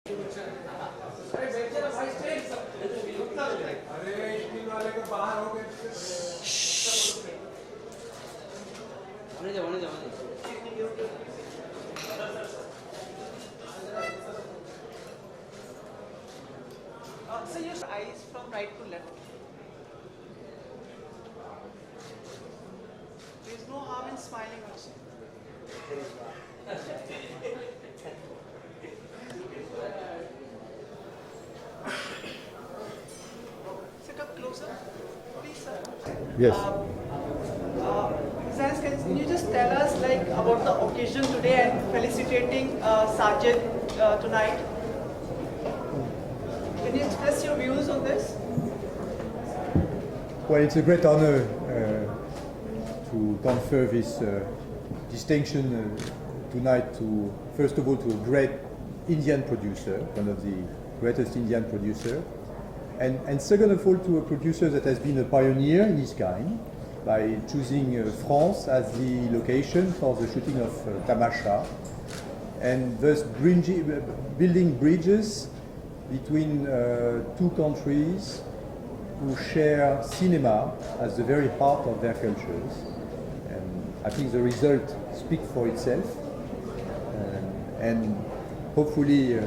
So your eyes from right to left. There is no harm in smiling also. Sit up closer, please, sir. Yes. Zaz, can you just tell us about the occasion today and felicitating Sajid tonight? Can you express your views on this? Well, it's a great honor to confer this distinction tonight to, first of all, to a great Indian producer, one of the greatest Indian producer, and second of all, to a producer that has been a pioneer in his kind by choosing France as the location for the shooting of Tamasha, and thus building bridges between two countries who share cinema as the very heart of their cultures. And I think the result speaks for itself. And hopefully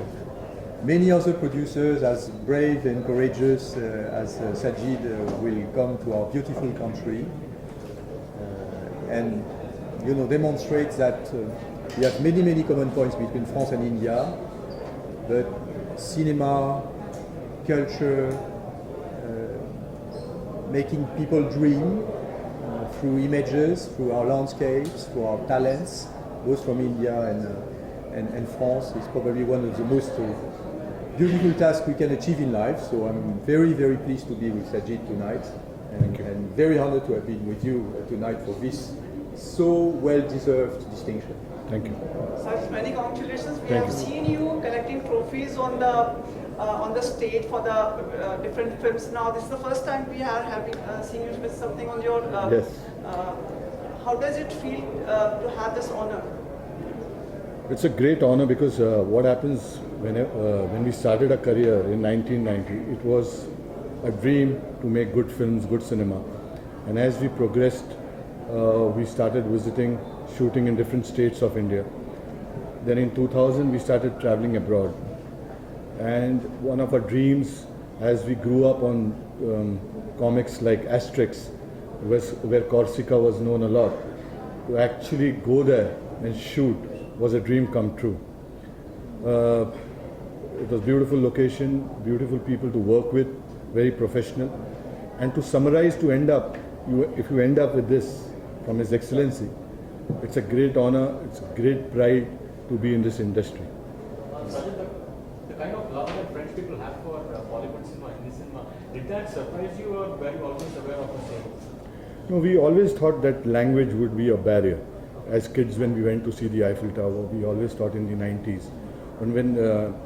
many other producers as brave and courageous as Sajid will come to our beautiful country and demonstrate that we have many common points between France and India, but cinema, culture, making people dream through images, through our landscapes, through our talents, both from India and France, is probably one of the most beautiful tasks we can achieve in life. So I'm very pleased to be with Sajid tonight, and very honored to have been with you tonight for this so well-deserved distinction. Thank you. Sajid, many congratulations. We have seen you collecting trophies on the stage for the different films. Now this is the first time we are having seen you with something on your. Yes. How does it feel to have this honor? It's a great honor because what happens when we started our career in 1990, it was a dream to make good films, good cinema. And as we progressed, we started visiting, shooting in different states of India. Then in 2000, we started traveling abroad. And one of our dreams, as we grew up on comics like Asterix, where Corsica was known a lot, to actually go there and shoot was a dream come true. It was beautiful location, beautiful people to work with, very professional. And to summarize, if you end up with this from His Excellency, it's a great honor, it's a great pride to be in this industry. The kind of love that French people have for Bollywood cinema, Hindi cinema, did that surprise you, or were you always aware of the same? No, we always thought that language would be a barrier. As kids, when we went to see the Eiffel Tower, we always thought in the 90s. And when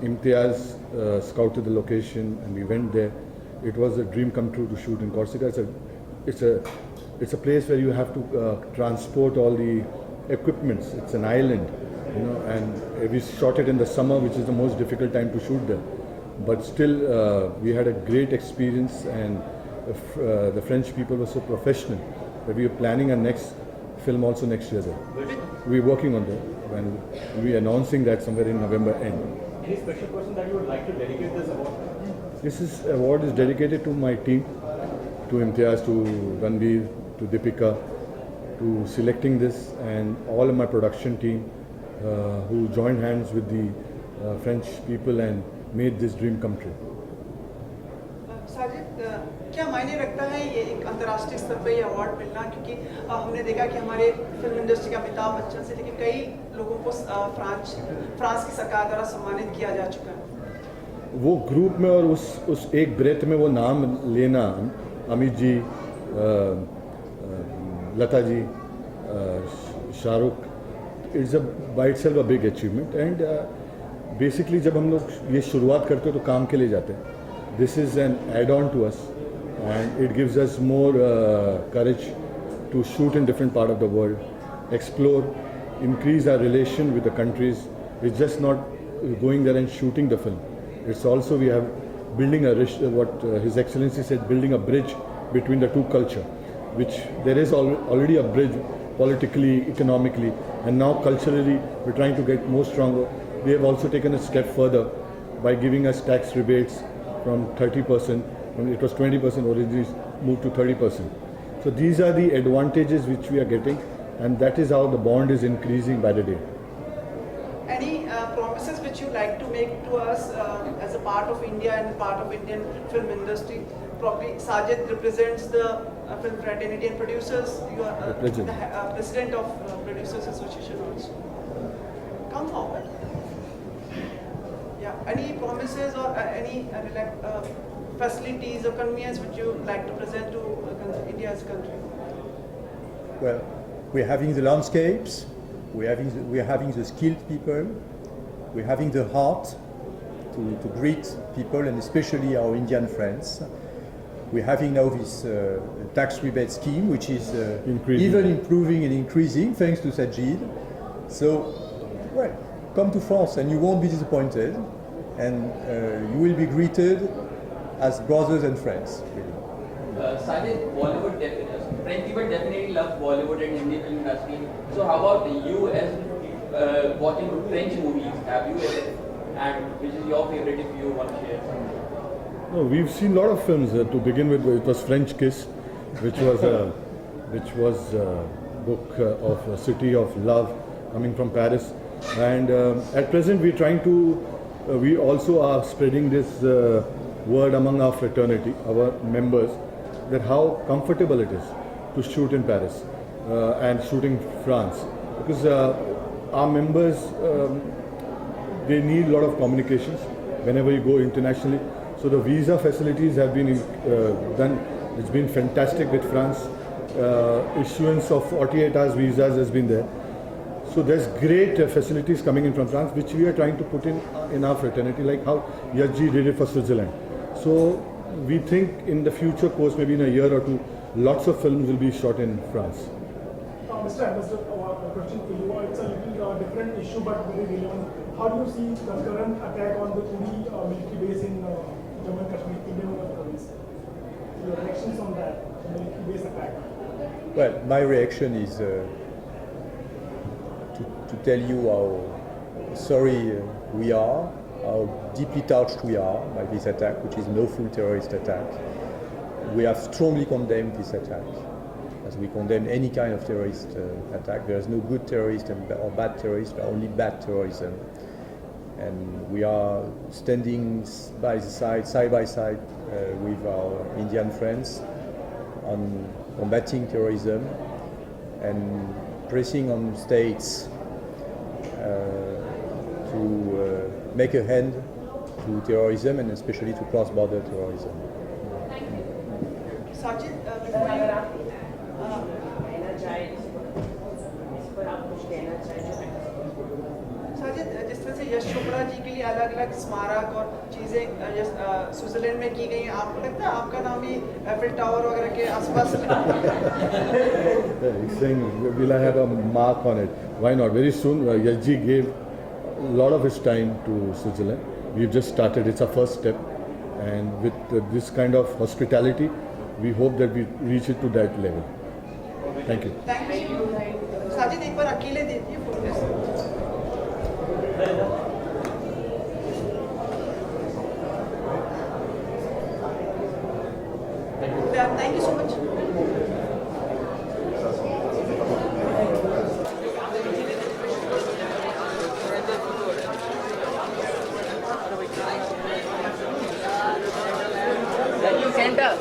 Imtiaz scouted the location and we went there, it was a dream come true to shoot in Corsica. It's a place where you have to transport all the equipments. It's an island, and we shot it in the summer, which is the most difficult time to shoot there. But still, we had a great experience, and the French people were so professional that we are planning our next film also next year there. We're working on that, and we're announcing that somewhere in November end. Any special person that you would like to dedicate this award? This award is dedicated to my team, to Imtiaz, to Ranveer, to Deepika, to selecting this, and all of my production team who joined hands with the French people and made this dream come true. Sajid, क्या मायने रखता है ये एक अंतर्राष्ट्रीय स्तर पर ये अवार्ड मिलना, क्योंकि हमने देखा कि हमारे फिल्म इंडस्ट्री के अमिताभ बच्चन से लेकर कई लोगों को फ्रांस की सरकार द्वारा सम्मानित किया जा चुका है। वो ग्रुप में और उस एक ब्रेथ में वो नाम लेना, Amit ji, Lata ji, Shahrukh, it's by itself a big achievement. And basically जब हम लोग ये शुरुआत करते हैं तो काम के लिए जाते हैं. This is an add-on to us, and it gives us more courage to shoot in different part of the world, explore, increase our relation with the countries. It's just not going there and shooting the film. It's also we have building what His Excellency said, building a bridge between the two culture, which there is already a bridge politically, economically, and now culturally we're trying to get more stronger. We have also taken a step further by giving us tax rebates from 30%, when it was 20% originally, moved to 30%. So these are the advantages which we are getting, and that is how the bond is increasing by the day. Any promises which you like to make to us as a part of India and part of Indian film industry? Probably Sajid represents the film fraternity and producers. You are the president of Producers Association also. Come forward. Yeah. Any promises or any facilities or convenience which you like to present to India as a country? Well, we're having the landscapes, we're having the skilled people, we're having the heart to greet people, and especially our Indian friends. We're having now this tax rebate scheme, which is even improving and increasing thanks to Sajid. So, well, come to France and you won't be disappointed, and you will be greeted as brothers and friends. Really. Sajid, French people definitely love Bollywood and Hindi film industry. So how about you as watching French movies? Have you ever, and which is your favorite if you want to share? No, we've seen a lot of films. To begin with, it was French Kiss, which was a book of a City of Love coming from Paris. And at present, we're trying to. We also are spreading this word among our fraternity, our members, that how comfortable it is to shoot in Paris and shoot in France, because our members they need a lot of communications whenever you go internationally. So the visa facilities have been done. It's been fantastic with France. Issuance of 48 hours visas has been there. So there's great facilities coming in from France, which we are trying to put in our fraternity, like how Yaji did it for Switzerland. So we think in the future course, maybe in a year or two, lots of films will be shot in France. Mr. Ambassador, a question for you. It's a little different issue, but very relevant. How do you see the current attack on the Uri military base in Jammu and Kashmir, Indian province? Your reactions on that military base attack? Well, my reaction is to tell you how sorry we are, how deeply touched we are by this attack, which is an awful terrorist attack. We have strongly condemned this attack, as we condemn any kind of terrorist attack. There is no good terrorist or bad terrorist, but only bad terrorism. And we are standing side by side with our Indian friends on combating terrorism and pressing on states to make a hand to terrorism, and especially to cross-border terrorism. Sajid, Sajid, जिस तरह से यश चोपड़ा जी के लिए अलग-अलग स्मारक और चीजें Switzerland में की गई, आपको लगता है आपका नाम भी एफिल टावर वगैरह के आसपास? He's saying, will I have a mark on it? Why not? Very soon, Yashji gave a lot of his time to Switzerland. We've just started. It's our first step, and with this kind of hospitality, we hope that we reach it to that level. Thank you. Thank you. Sajid एक बार अकेले देखिए photo. Thank you so much. Center.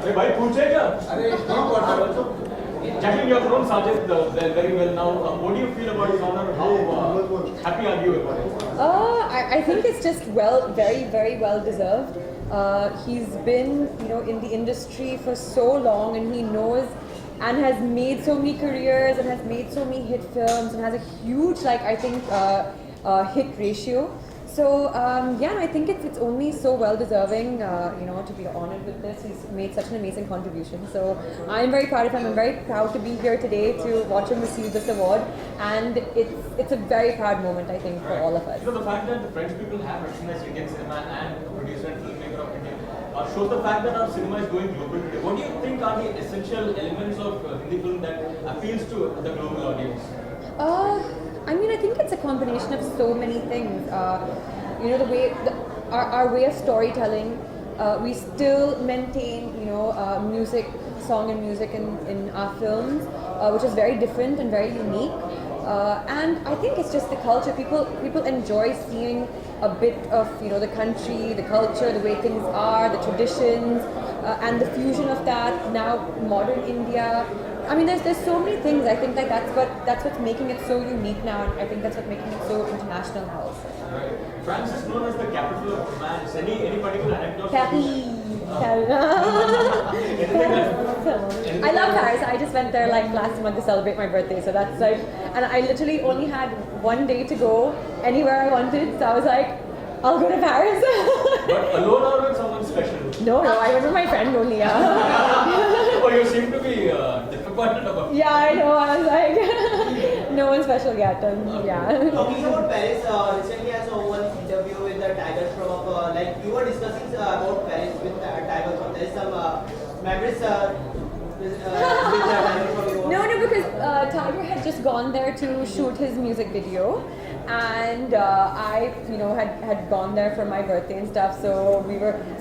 अरे भाई पूछे क्या? Jacqueline, you have known Sajid very well now. What do you feel about his honor? How happy are you about it? I think it's just very, very well deserved. He's been, in the industry for so long, and he knows and has made so many careers and has made so many hit films and has a huge, hit ratio. So I think it's only so well deserving, to be honored with this. He's made such an amazing contribution. So I'm very proud of him. I'm very proud to be here today to watch him receive this award, and it's a very proud moment, I think, for all of us. The fact that the French people have recognized Indian cinema and producer and filmmaker of India shows the fact that our cinema is going global today. What do you think are the essential elements of Hindi film that appeals to the global audience? I think it's a combination of so many things. The way our way of storytelling, we still maintain, song and music in our films, which is very different and very unique. And I think it's just the culture. People enjoy seeing a bit of the country, the culture, the way things are, the traditions, and the fusion of that. Now modern India. There's so many things. I think that's what's making it so unique now, and I think that's what's making it so international now. Right. France is known as the capital of romance. Any particular anecdote? Paris. I love Paris. I just went there last month to celebrate my birthday. So that's and I literally only had one day to go anywhere I wanted. So I was like, I'll go to Paris. But alone or with someone special? No, I went with my friend only. Oh, you seem to be difficult about it. Yeah, I know. I was like, no one special yet. Yeah. Talking about Paris, recently I saw one interview with the Tiger Shroff. You were discussing about Paris with Tiger Shroff. There is some memories with Tiger Shroff. No, because Tiger had just gone there to shoot his music video, and I, had gone there for my birthday and stuff. So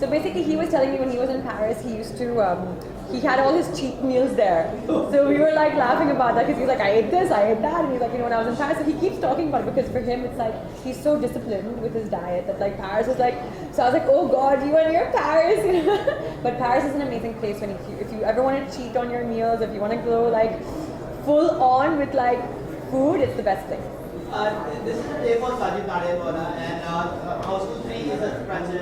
basically, he was telling me when he was in Paris, he used to. He had all his cheat meals there. So we were laughing about that because he was like, I ate this, I ate that. And he's like, when I was in Paris. So he keeps talking about it because for him, it's he's so disciplined with his diet that Paris is so I was like, oh God, you and your Paris. But Paris is an amazing place if you ever want to cheat on your meals, if you want to go full on with food, it's the best thing. This is a day for Sajid Nadewala, and Houseful 3 is a franchise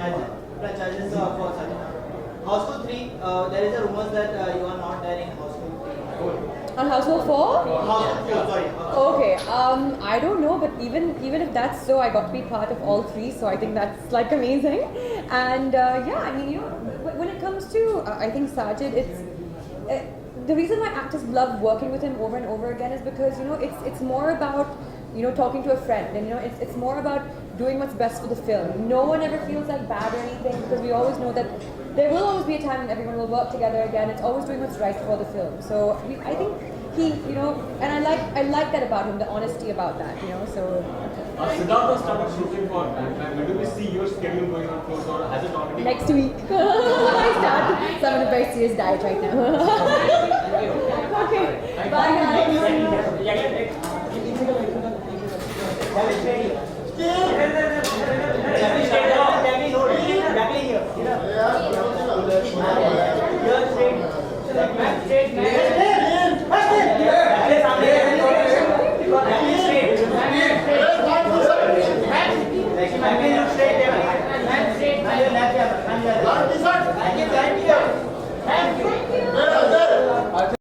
for Sajid. Houseful 3, there is a rumors that you are not there in Houseful 3. On Houseful 4? Houseful 4, sorry. Okay, I don't know, but even if that's so, I got to be part of all three, so I think that's amazing. And when it comes to I think Sajid, the reason why actors love working with him over and over again is because it's more about talking to a friend, and it's more about doing what's best for the film. No one ever feels bad or anything because we always know that there will always be a time when everyone will work together again. It's always doing what's right for the film. So I think he, and I like that about him, the honesty about that, So Siddhartha started shooting for Ant-Man. When do we see your schedule going on close, or has it already? Next week. I start. So I'm on a very serious diet right now. Okay. Bye guys. Jacqueline here.